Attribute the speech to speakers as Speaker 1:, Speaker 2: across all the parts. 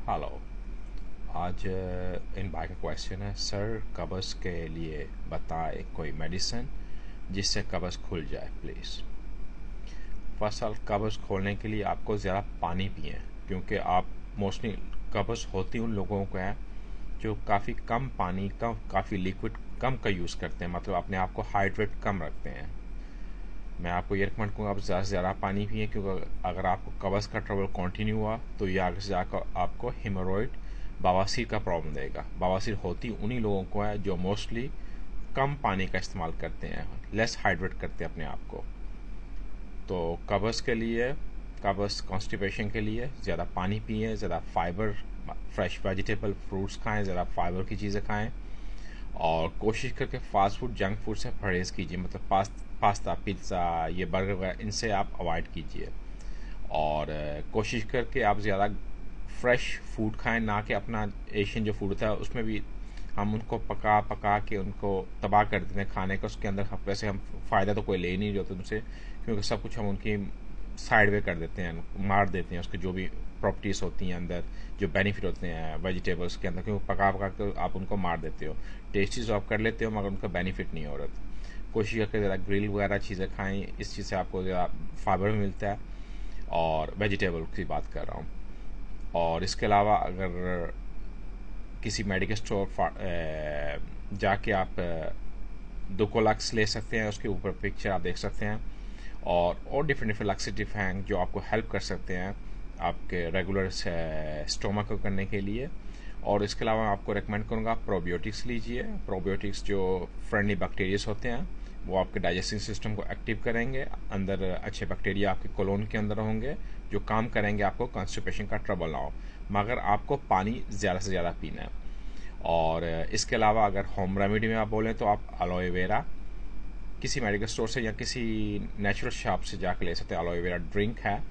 Speaker 1: Hello. आज इन भाई का क्वेश्चन है, सर कब्ज़ के लिए बताएं कोई मेडिसिन जिससे कब्ज़ खुल जाए प्लीज़। फर्स्ट ऑल, कब्ज़ खोलने के लिए आपको ज़्यादा पानी पिए, क्योंकि आप मोस्टली कब्ज़ होती उन लोगों को है जो काफ़ी कम पानी का, काफ़ी लिक्विड कम का यूज़ करते हैं, मतलब अपने आप को हाइड्रेट कम रखते हैं। मैं आपको ये रिकमेंड करूँगा आप ज़्यादा से ज़्यादा पानी पिए, क्योंकि अगर आपको कब्ज़ का ट्रबल कंटिन्यू हुआ तो ये आगे से जाकर आपको हेमोरॉइड, बवासीर का प्रॉब्लम देगा। बवासीर होती उन्हीं लोगों को है जो मोस्टली कम पानी का इस्तेमाल करते हैं, लेस हाइड्रेट करते हैं अपने आप को। तो कब्ज़ के लिए, कब्ज़ कॉन्स्टिपेशन के लिए ज़्यादा पानी पिए, ज़्यादा फाइबर, फ्रेश वेजिटेबल फ्रूट्स खाएं, ज़्यादा फाइबर की चीज़ें खाएं, और कोशिश करके फास्ट फूड, जंक फूड से परहेज़ कीजिए, मतलब पास्ता, पिज़्ज़ा, ये बर्गर वगैरह, इनसे आप अवॉइड कीजिए। और कोशिश करके आप ज़्यादा फ्रेश फूड खाएं, ना कि अपना एशियन जो फूड था उसमें भी हम उनको पका पका के उनको तबाह कर देते हैं खाने का। उसके अंदर वैसे हम फ़ायदा तो कोई ले ही नहीं रहे होते उनसे, क्योंकि सब कुछ हम उनकी साइड वे कर देते हैं, मार देते हैं उसके जो भी प्रॉपर्टीज़ होती हैं अंदर, जो बेनिफिट होते हैं वेजिटेबल्स के अंदर, क्योंकि पका पका के आप उनको मार देते हो। टेस्टी तो आप कर लेते हो मगर उनका बेनिफिट नहीं हो रहा। कोशिश करके ज़रा ग्रिल वगैरह चीज़ें खाएं, इस चीज़ से आपको ज़रा फाइबर भी मिलता है, और वेजिटेबल की बात कर रहा हूँ। और इसके अलावा अगर किसी मेडिकल स्टोर जाके आप डोकोलक्स ले सकते हैं, उसके ऊपर पिक्चर आप देख सकते हैं, और डिफरेंट लैक्सेटिव हैं जो आपको हेल्प कर सकते हैं आपके रेगुलर स्टोमक को करने के लिए। और इसके अलावा मैं आपको रेकमेंड करूँगा आप प्रोबायोटिक्स लीजिए। प्रोबायोटिक्स जो फ्रेंडली बैक्टीरियाज होते हैं वो आपके डाइजेस्टिव सिस्टम को एक्टिव करेंगे, अंदर अच्छे बैक्टीरिया आपके कोलोन के अंदर होंगे जो काम करेंगे आपको कॉन्स्टिपेशन का ट्रबल ना हो, मगर आपको पानी ज़्यादा से ज़्यादा पीना है। और इसके अलावा अगर होम रेमेडी में आप बोलें तो आप एलोए वेरा किसी मेडिकल स्टोर से या किसी नेचुरल शॉप से जाकर ले सकते हैं। एलोए वेरा ड्रिंक है,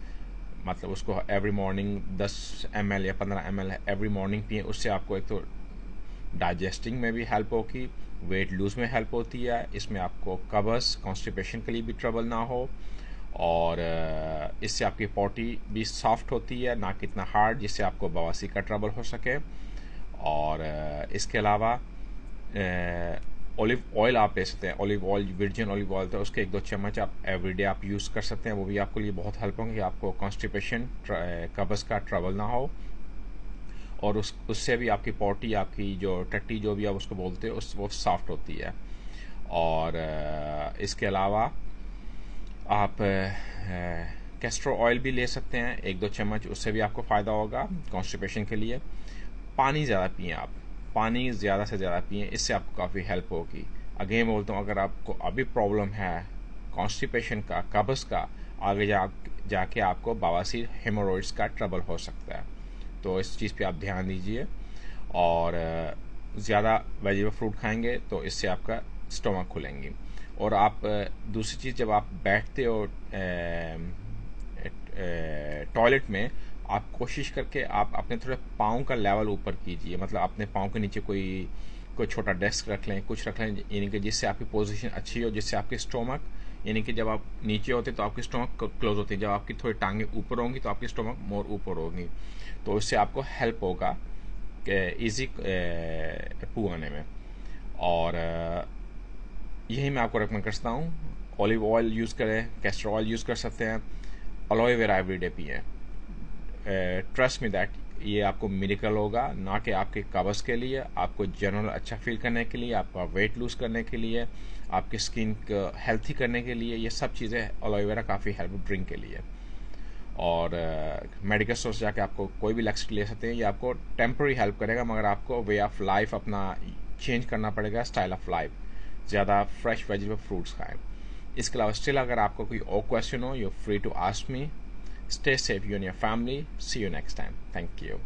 Speaker 1: मतलब उसको एवरी मॉर्निंग 10 ml या 15 ml एवरी मॉर्निंग पिए। उससे आपको एक तो डाइजेस्टिंग में भी हेल्प होगी, वेट लूज में हेल्प होती है, इसमें आपको कब्ज़ कॉन्स्टिपेशन के लिए भी ट्रबल ना हो, और इससे आपकी पॉटी भी सॉफ्ट होती है, ना कि इतना हार्ड जिससे आपको बवासीर का ट्रबल हो सके। और इसके अलावा ऑलिव ऑयल आप ले सकते हैं। Olive oil, virgin olive oil, तो उसके 1-2 चम्मच आप एवरीडे आप यूज़ कर सकते हैं, वो भी आपके लिए बहुत हेल्प होंगे, आपको कॉन्स्टिपेशन, कब्ज़ का ट्रबल ना हो, और उससे भी आपकी पॉटी, आपकी जो टट्टी जो भी आप उसको बोलते हो, वो सॉफ्ट होती है। और इसके अलावा आप कैस्टर ऑयल भी ले सकते हैं 1-2 चम्मच, उससे भी आपको फ़ायदा होगा कॉन्स्टिपेशन के लिए। पानी ज़्यादा पिएँ आप, पानी ज़्यादा से ज़्यादा पिएँ, इससे आपको काफ़ी हेल्प होगी। अगेन बोलता हूँ, अगर आपको अभी प्रॉब्लम है कॉन्स्टिपेशन का, कब्ज़ का, आगे जाके आपको बवासीर, हेमोरॉइड्स का ट्रबल हो सकता है। तो इस चीज़ पे आप ध्यान दीजिए, और ज़्यादा वेजिटेबल फ्रूट खाएंगे तो इससे आपका स्टोमक खुलेंगी। और आप दूसरी चीज़, जब आप बैठते हो टॉयलेट में, आप कोशिश करके आप अपने थोड़े पाँव का लेवल ऊपर कीजिए, मतलब अपने पाँव के नीचे कोई छोटा डेस्क रख लें, कुछ रख लें, यानी कि जिससे आपकी पोजीशन अच्छी हो, जिससे आपकी स्टोमक, यानी कि जब आप नीचे होते तो आपकी स्टोमक क्लोज होती है, जब आपकी थोड़ी टांगें ऊपर होंगी तो आपकी स्टोमक मोर ऊपर होगी, तो इससे आपको हेल्प होगा ईजी पू आने में। और यही मैं आपको रिकमेंड करता हूँ। ऑलिव ऑयल यूज़ करें, कैस्टर ऑयल यूज़ कर सकते हैं, एलोए वेरा एवरीडे पिए। ट्रस्ट मी दैट ये आपको मिरेकल होगा, ना कि आपके कब्ज़ के लिए, आपको जनरल अच्छा फील करने के लिए, आपका वेट लूज़ करने के लिए, आपकी स्किन को हेल्थी करने के लिए, ये सब चीज़ें एलोए वेरा काफ़ी हेल्प ड्रिंक के लिए। और मेडिकल स्टोर से जाके आपको कोई भी लैक्सेटिव ले सकते हैं, ये आपको टेम्प्रेरी हेल्प करेगा, मगर आपको वे ऑफ लाइफ अपना चेंज करना पड़ेगा, स्टाइल ऑफ लाइफ। ज़्यादा फ्रेश वेजिटेबल फ्रूट्स खाएं। इसके अलावा स्टिल अगर आपको कोई और क्वेश्चन हो, you free to ask me. Stay safe, you and your family. See you next time. Thank you.